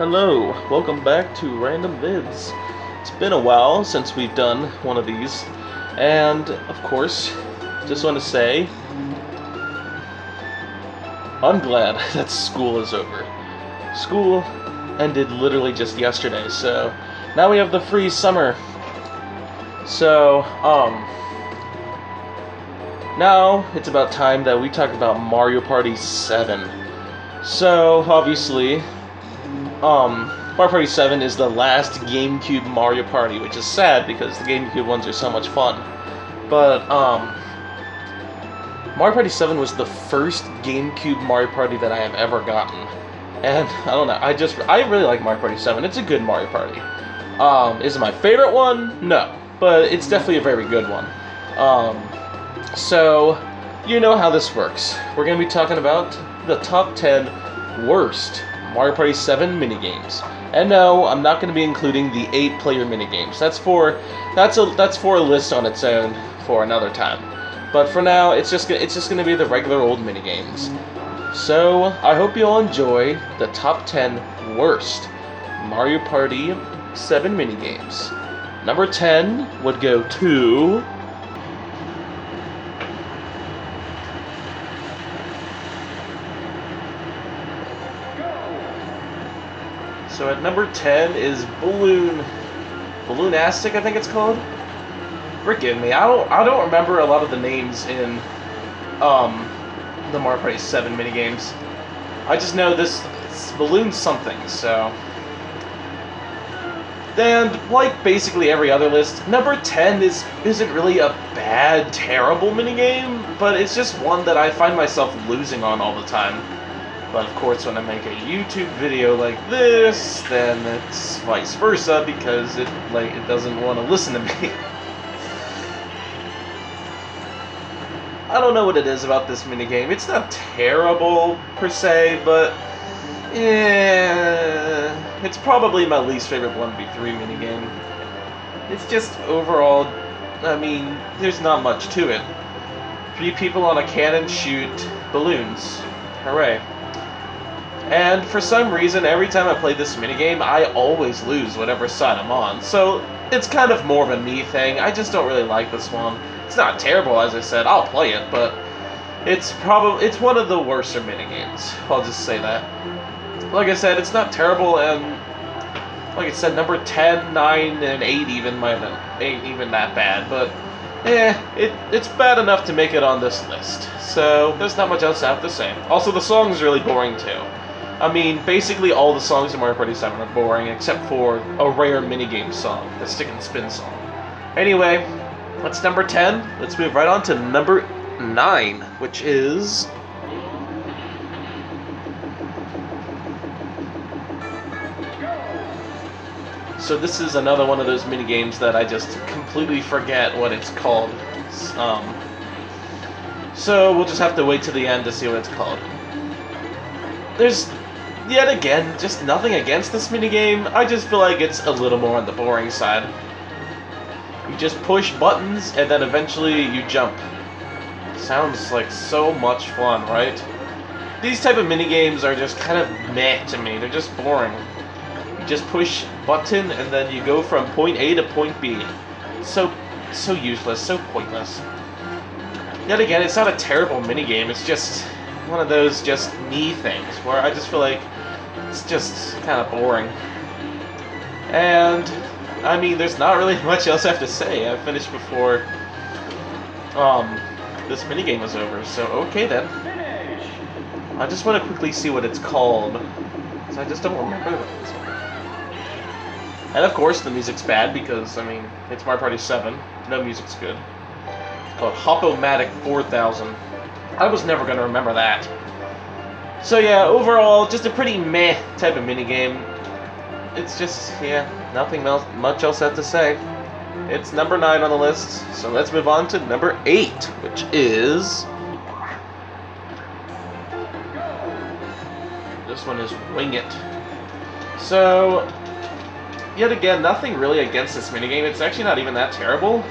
Hello, welcome back to Random Vids. It's been a while since we've done one of these, and of course, just want to say, I'm glad that school is over. School ended literally just yesterday, so now we have the free summer. So, now it's about time that we talk about Mario Party 7. So, obviously, Mario Party 7 is the last GameCube Mario Party, which is sad because the GameCube ones are so much fun. But, Mario Party 7 was the first GameCube Mario Party that I have ever gotten. And, I don't know, I really like Mario Party 7. It's a good Mario Party. Is it my favorite one? No. But it's definitely a very good one. So, you know how this works. We're going to be talking about the top 10 worst Mario Party 7 minigames. And no, I'm not going to be including the 8-player minigames. That's for a list on its own for another time. But for now, it's just going to be the regular old minigames. So, I hope you all enjoy the top 10 worst Mario Party 7 minigames. Number 10 would go to... So at number 10 is Balloonastic, I think it's called. Forgive me, I don't remember a lot of the names in the Mario Party 7 minigames. I just know this balloon something, so. And like basically every other list, number 10 isn't really a bad, terrible minigame, but it's just one that I find myself losing on all the time. But of course, when I make a YouTube video like this, then it's vice versa because it doesn't want to listen to me. I don't know what it is about this minigame. It's not terrible per se, but yeah, it's probably my least favorite 1v3 minigame. It's just overall, I mean, there's not much to it. 3 people on a cannon shoot balloons. Hooray. And for some reason, every time I play this minigame, I always lose whatever side I'm on. So it's kind of more of a me thing. I just don't really like this one. It's not terrible, as I said. I'll play it, but it's one of the worser minigames. I'll just say that. Like I said, it's not terrible, and like I said, number 10, 9, and 8 even ain't even that bad. But it's bad enough to make it on this list. So there's not much else I have to say. Also, the song's really boring too. I mean, basically all the songs in Mario Party 7 are boring, except for a rare minigame song, the Stick and Spin song. Anyway, that's number 10. Let's move right on to number 9, which is... So this is another one of those minigames that I just completely forget what it's called. So we'll just have to wait till the end to see what it's called. There's... Yet again, just nothing against this minigame, I just feel like it's a little more on the boring side. You just push buttons, and then eventually you jump. Sounds like so much fun, right? These type of minigames are just kind of meh to me, they're just boring. You just push button, and then you go from point A to point B. So useless, so pointless. Yet again, it's not a terrible minigame, it's just one of those just me things, where I just feel like it's just kind of boring. And, I mean, there's not really much else I have to say. I finished before, this minigame was over, so okay then. I just want to quickly see what it's called, because I just don't remember what it's called. And of course, the music's bad, because, I mean, it's Mario Party 7. No music's good. It's called Hop-O-Matic 4000. I was never going to remember that. So yeah, overall, just a pretty meh type of minigame. It's just, yeah, nothing much else I have to say. It's number 9 on the list, so let's move on to number 8, which is... This one is Wing It. So, yet again, nothing really against this minigame. It's actually not even that terrible,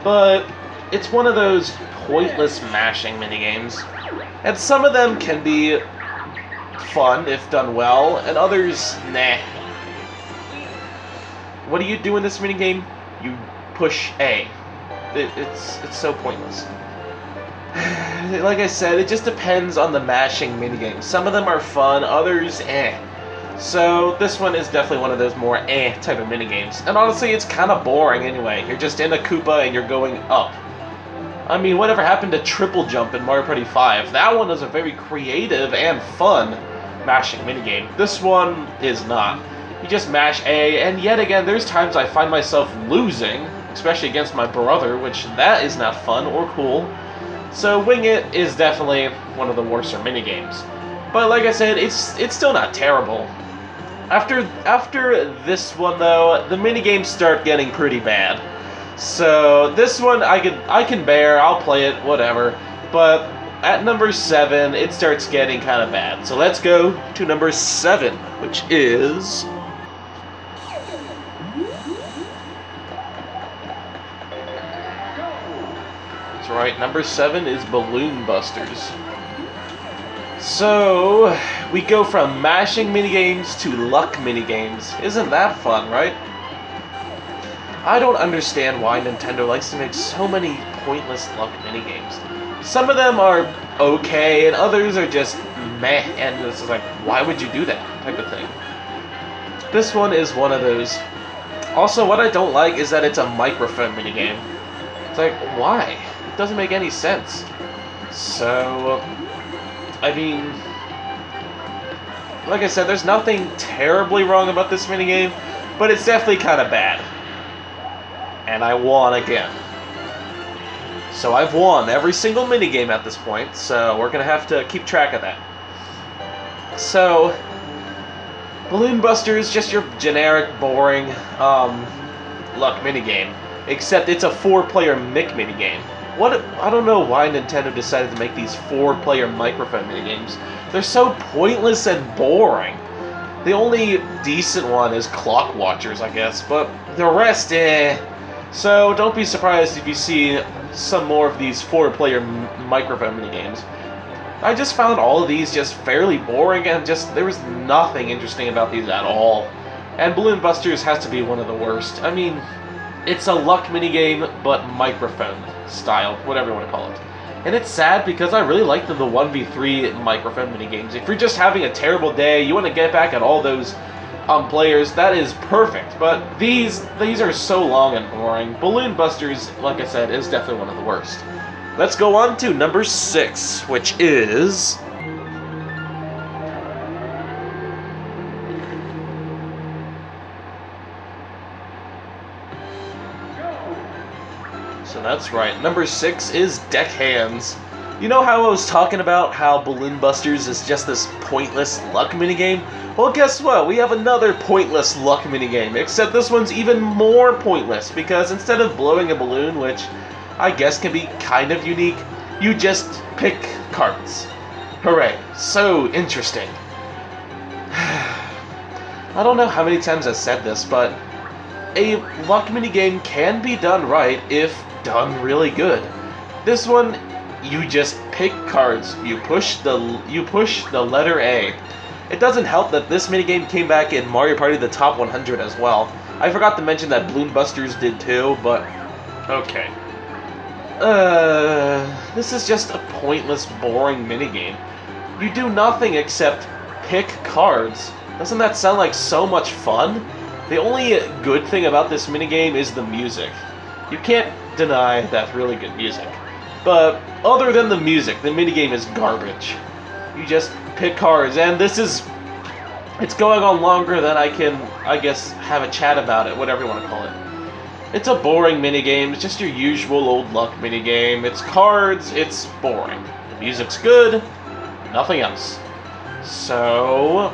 but it's one of those pointless mashing minigames. And some of them can be fun if done well, and others, nah. What do you do in this minigame? You push A. It's so pointless. Like I said, it just depends on the mashing minigame. Some of them are fun, others, eh. So this one is definitely one of those more eh type of minigames. And honestly, it's kind of boring anyway. You're just in a Koopa and you're going up. I mean, whatever happened to triple jump in Mario Party 5? That one was a very creative and fun mashing minigame. This one is not. You just mash A, and yet again, there's times I find myself losing, especially against my brother, which that is not fun or cool. So Wing It is definitely one of the worser minigames. But like I said, it's still not terrible. After this one though, the minigames start getting pretty bad. So this one I can bear, I'll play it, whatever. But at number 7, it starts getting kind of bad. So let's go to number 7, which is... That's right, number 7 is Balloonbusters. So, we go from mashing minigames to luck minigames. Isn't that fun, right? I don't understand why Nintendo likes to make so many pointless luck minigames. Some of them are okay, and others are just meh, and this is like, why would you do that type of thing? This one is one of those. Also, what I don't like is that it's a microphone minigame. It's like, why? It doesn't make any sense. So... I mean, like I said, there's nothing terribly wrong about this minigame, but it's definitely kind of bad. And I won again. So I've won every single minigame at this point, so we're going to have to keep track of that. So, Balloonbusters, just your generic, boring, luck minigame. Except it's a 4-player mic minigame. I don't know why Nintendo decided to make these 4-player microphone minigames. They're so pointless and boring. The only decent one is Clock Watchers, I guess, but the rest, eh. So don't be surprised if you see some more of these 4-player microphone minigames. I just found all of these just fairly boring, and there was nothing interesting about these at all. And Balloonbusters has to be one of the worst. I mean, it's a luck minigame, but microphone style, whatever you want to call it. And it's sad because I really like the 1v3 microphone minigames. If you're just having a terrible day, you want to get back at all those players, that is perfect. But these are so long and boring. Balloonbusters, like I said, is definitely one of the worst. Let's go on to number 6, which is... So that's right, number 6 is Deck Hands. You know how I was talking about how Balloonbusters is just this pointless luck minigame? Well, guess what? We have another pointless luck minigame, except this one's even more pointless, because instead of blowing a balloon, which I guess can be kind of unique, you just pick cards. Hooray, so interesting. I don't know how many times I've said this, but a luck minigame can be done right if done really good. This one, you just pick cards. You push the letter A. It doesn't help that this minigame came back in Mario Party the Top 100 as well. I forgot to mention that Balloonbusters did too, but okay. This is just a pointless, boring minigame. You do nothing except pick cards. Doesn't that sound like so much fun? The only good thing about this minigame is the music. You can't deny that's really good music. But other than the music, the minigame is garbage. You just pick cards, and it's going on longer than I can, I guess, have a chat about it, whatever you want to call it. It's a boring minigame, it's just your usual old luck minigame. It's cards, it's boring. The music's good, nothing else. So,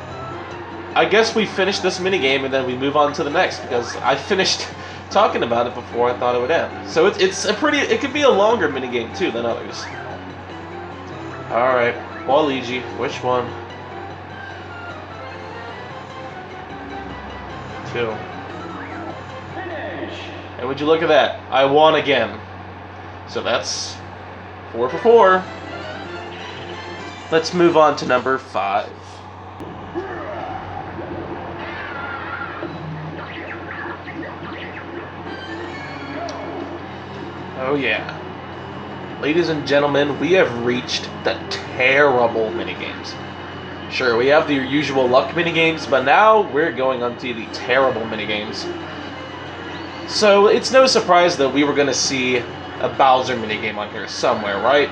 I guess we finish this minigame and then we move on to the next, because I finished talking about it before I thought it would end. So it could be a longer minigame too than others. Alright, Waluigi, which one? 2. And would you look at that? I won again. So that's 4 for 4. Let's move on to number 5. Oh yeah. Ladies and gentlemen, we have reached the terrible minigames. Sure, we have the usual luck minigames, but now we're going on to the terrible minigames. So it's no surprise that we were going to see a Bowser minigame on here somewhere, right?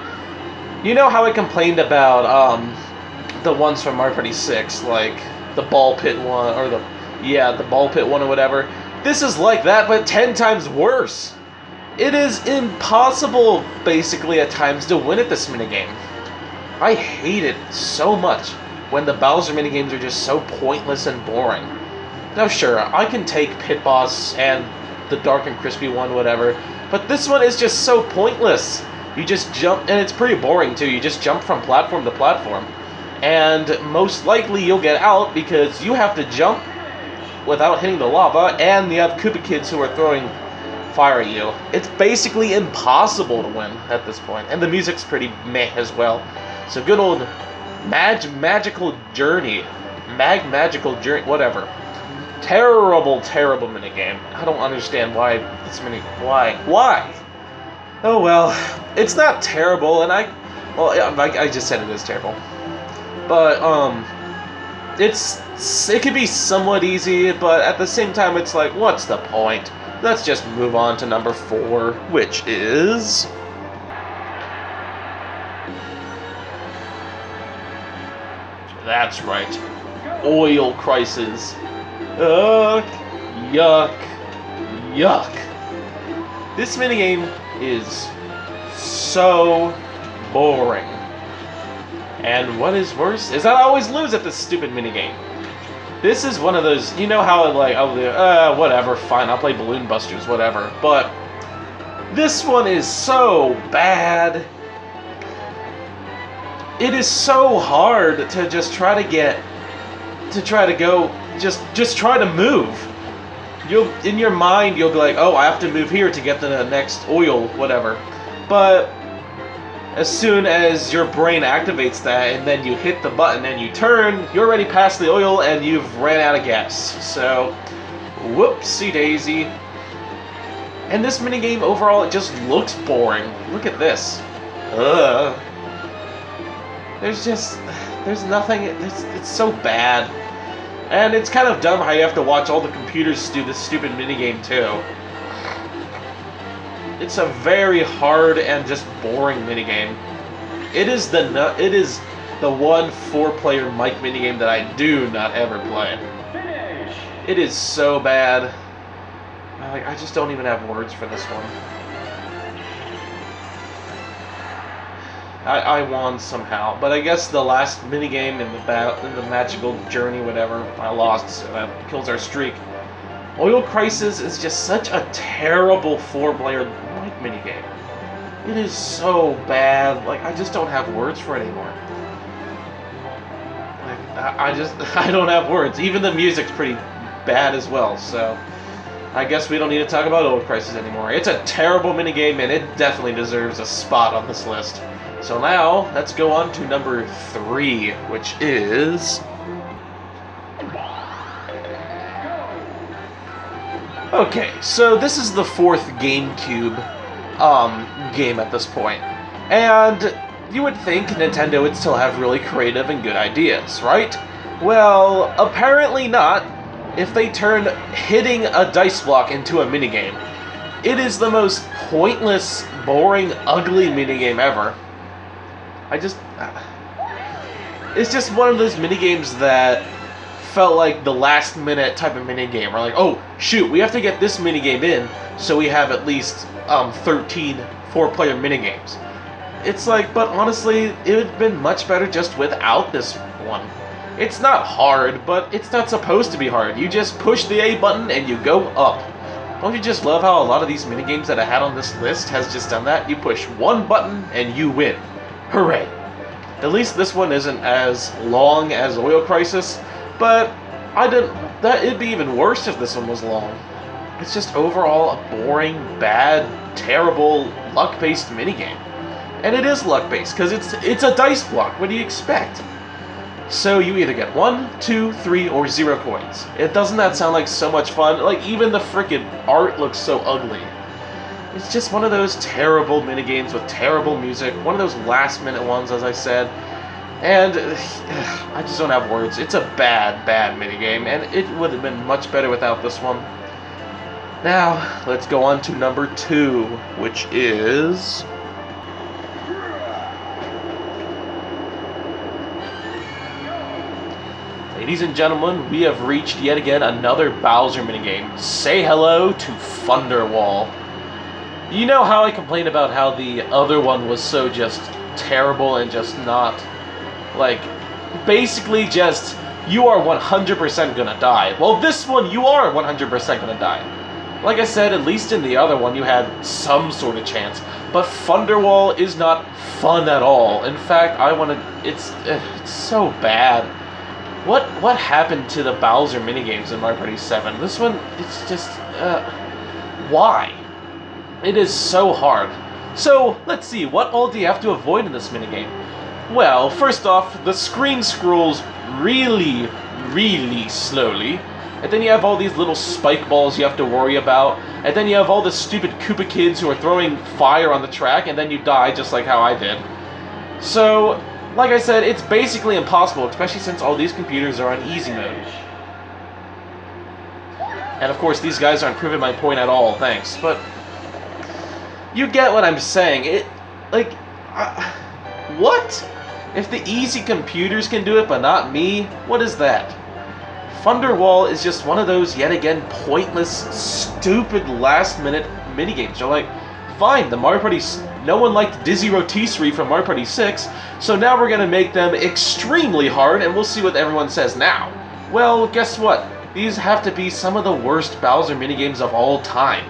You know how I complained about the ones from Mario Party 6, like the ball pit one, or the ball pit one or whatever. This is like that, but 10 times worse. It is impossible, basically, at times to win at this minigame. I hate it so much when the Bowser minigames are just so pointless and boring. Now sure, I can take Pit Boss and the Dark and Crispy one, whatever, but this one is just so pointless. You just jump, and it's pretty boring too, you just jump from platform to platform. And most likely you'll get out because you have to jump without hitting the lava, and you have Koopa Kids who are throwing fire at you. It's basically impossible to win at this point, and the music's pretty meh as well. So good old Magical Journey, whatever. Terrible minigame. I don't understand why why? Oh well, it's not terrible, and I just said it is terrible. But it could be somewhat easy, but at the same time, it's like, what's the point? Let's just move on to number 4, which is... That's right. Oil Crisis. Ugh. Yuck. Yuck. This minigame is so boring. And what is worse is that I always lose at this stupid minigame. This is one of those, you know how whatever, fine, I'll play balloonbusters, whatever. But this one is so bad. It is so hard to just try to move. In your mind, you'll be like, oh, I have to move here to get to the next oil, whatever. But as soon as your brain activates that and then you hit the button and you turn, you're already past the oil and you've ran out of gas. So, whoopsie daisy. And this minigame overall, it just looks boring. Look at this. Ugh. There's nothing, it's so bad. And it's kind of dumb how you have to watch all the computers do this stupid minigame too. It's a very hard and just boring minigame. It is the one 4-player mic minigame that I do not ever play. Finish. It is so bad. I just don't even have words for this one. I won somehow, but I guess the last minigame in the Magical Journey, whatever, I lost, so that kills our streak. Oil Crisis is just such a terrible 4-player mic minigame. It is so bad. I just don't have words for it anymore. I don't have words. Even the music's pretty bad as well, so I guess we don't need to talk about Oil Crisis anymore. It's a terrible minigame, and it definitely deserves a spot on this list. So now, let's go on to number 3, which is... Okay, so this is the 4th GameCube game at this point. And you would think Nintendo would still have really creative and good ideas, right? Well, apparently not, if they turn hitting a dice block into a minigame. It is the most pointless, boring, ugly minigame ever. It's just one of those minigames that felt like the last minute type of minigame. We're like, oh, shoot, we have to get this minigame in, so we have at least 13 4-player minigames. It's like, but honestly, it would have been much better just without this one. It's not hard, but it's not supposed to be hard. You just push the A button and you go up. Don't you just love how a lot of these minigames that I had on this list has just done that? You push one button and you win. Hooray! At least this one isn't as long as Oil Crisis, but it'd be even worse if this one was long. It's just overall a boring, bad, terrible, luck-based minigame. And it is luck-based, because it's a dice block. What do you expect? So you either get 1, 2, 3, or 0 coins. Doesn't that sound like so much fun? Like, even the frickin' art looks so ugly. It's just one of those terrible minigames with terrible music, one of those last-minute ones, as I said, and I just don't have words. It's a bad, bad minigame, and it would have been much better without this one. Now, let's go on to number 2, which is... Ladies and gentlemen, we have reached yet again another Bowser minigame. Say hello to Thunderwall. You know how I complained about how the other one was so just terrible and just not, like, basically just, you are 100% gonna die. Well, this one, you are 100% gonna die. Like I said, at least in the other one, you had some sort of chance. But Thunderwall is not fun at all. In fact, it's so bad. What happened to the Bowser minigames in Mario Party 7? This one, it's just, why? It is so hard. So, let's see, what all do you have to avoid in this minigame? Well, first off, the screen scrolls really, really slowly. And then you have all these little spike balls you have to worry about. And then you have all the stupid Koopa kids who are throwing fire on the track, and then you die just like how I did. So, like I said, it's basically impossible, especially since all these computers are on easy mode. And of course, these guys aren't proving my point at all, thanks. But you get what I'm saying. What? If the easy computers can do it, but not me, what is that? Thunderwall is just one of those, yet again, pointless, stupid, last-minute minigames. You're like, fine, the Mario Party... No one liked Dizzy Rotisserie from Mario Party 6, so now we're gonna make them extremely hard, and we'll see what everyone says now. Well, guess what? These have to be some of the worst Bowser minigames of all time.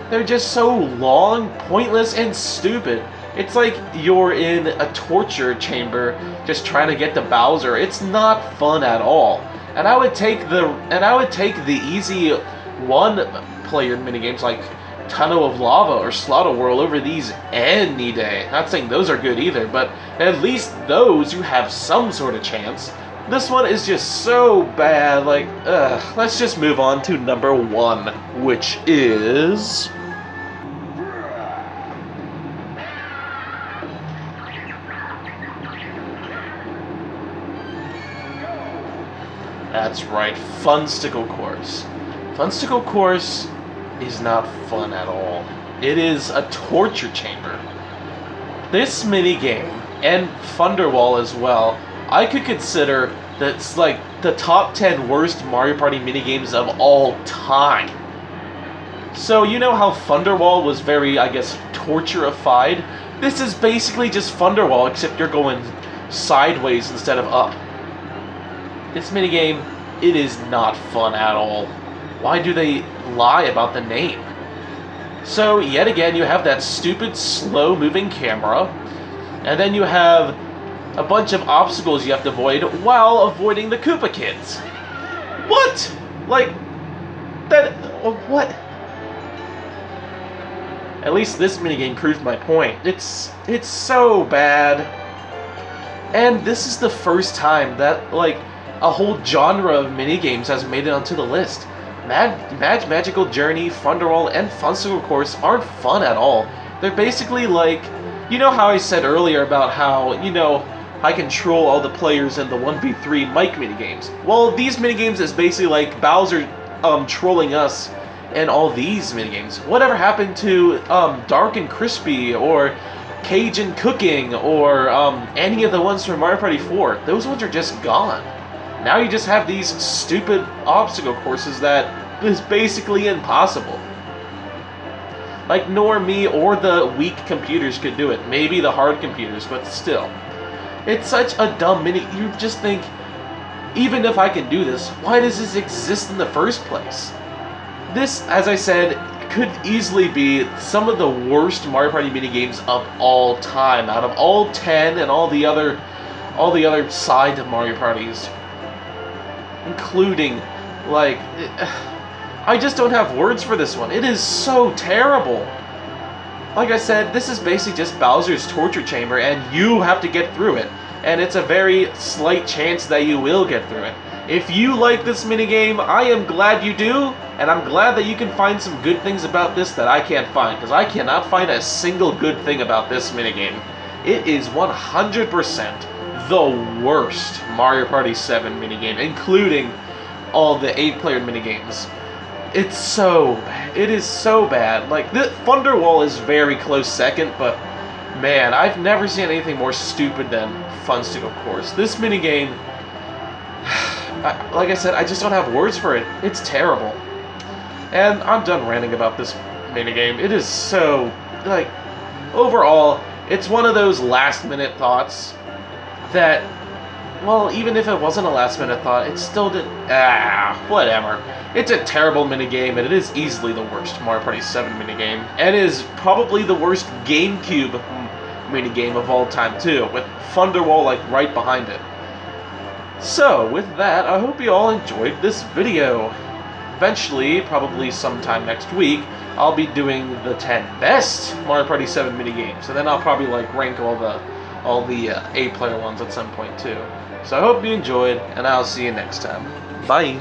They're just so long, pointless, and stupid. It's like you're in a torture chamber just trying to get to Bowser. It's not fun at all. And I would take the easy one-player minigames like Tunnel of Lava or Slaughter World over these any day. Not saying those are good either, but at least those you have some sort of chance. This one is just so bad, like, ugh. Let's just move on to number 1, which is... That's right, Funsticle Course. Funsticle Course is not fun at all. It is a torture chamber. This minigame, and Thunderwall as well, I could consider that's like the top 10 worst Mario Party minigames of all time. So you know how Thunderwall was very, I guess, torture-ified? This is basically just Thunderwall, except you're going sideways instead of up. This minigame, it is not fun at all. Why do they lie about the name? So, yet again, you have that stupid, slow-moving camera, and then you have a bunch of obstacles you have to avoid while avoiding the Koopa kids. What? Like, that... what? At least this minigame proved my point. It's so bad. And this is the first time that, like, a whole genre of minigames has made it onto the list. Magical Journey, Thunderwall, and Funsticle Course aren't fun at all. They're basically like... You know how I said earlier about how, you know, I control all the players in the 1v3 mic minigames? Well, these minigames is basically like Bowser trolling us in all these minigames. Whatever happened to Dark and Crispy, or Cajun Cooking, or any of the ones from Mario Party 4? Those ones are just gone. Now you just have these stupid obstacle courses that is basically impossible. Like, nor me or the weak computers could do it. Maybe the hard computers, but still. It's such a dumb mini... You just think, even if I can do this, why does this exist in the first place? This, as I said, could easily be some of the worst Mario Party minigames of all time. Out of all 10 and all the other side of Mario Parties. Including, like, I just don't have words for this one. It is so terrible. Like I said, this is basically just Bowser's torture chamber, and you have to get through it. And it's a very slight chance that you will get through it. If you like this minigame, I am glad you do, and I'm glad that you can find some good things about this that I can't find, because I cannot find a single good thing about this minigame. It is 100% the worst Mario Party 7 minigame, including all the 8-player minigames. It is so bad. Like, the Thunderwall is very close second, but man, I've never seen anything more stupid than Funstickle Course. This minigame, like I said, I just don't have words for it. It's terrible. And I'm done ranting about this minigame. It is so, like, overall, it's one of those last-minute thoughts that, well, even if it wasn't a last-minute thought, it still did. Whatever. It's a terrible minigame, and it is easily the worst Mario Party 7 minigame. And it is probably the worst GameCube minigame of all time, too, with Thunderwall, like, right behind it. So, with that, I hope you all enjoyed this video. Eventually, probably sometime next week, I'll be doing the 10 best Mario Party 7 minigames. So then I'll probably, like, rank all the 8-player ones at some point, too. So I hope you enjoyed, and I'll see you next time. Bye!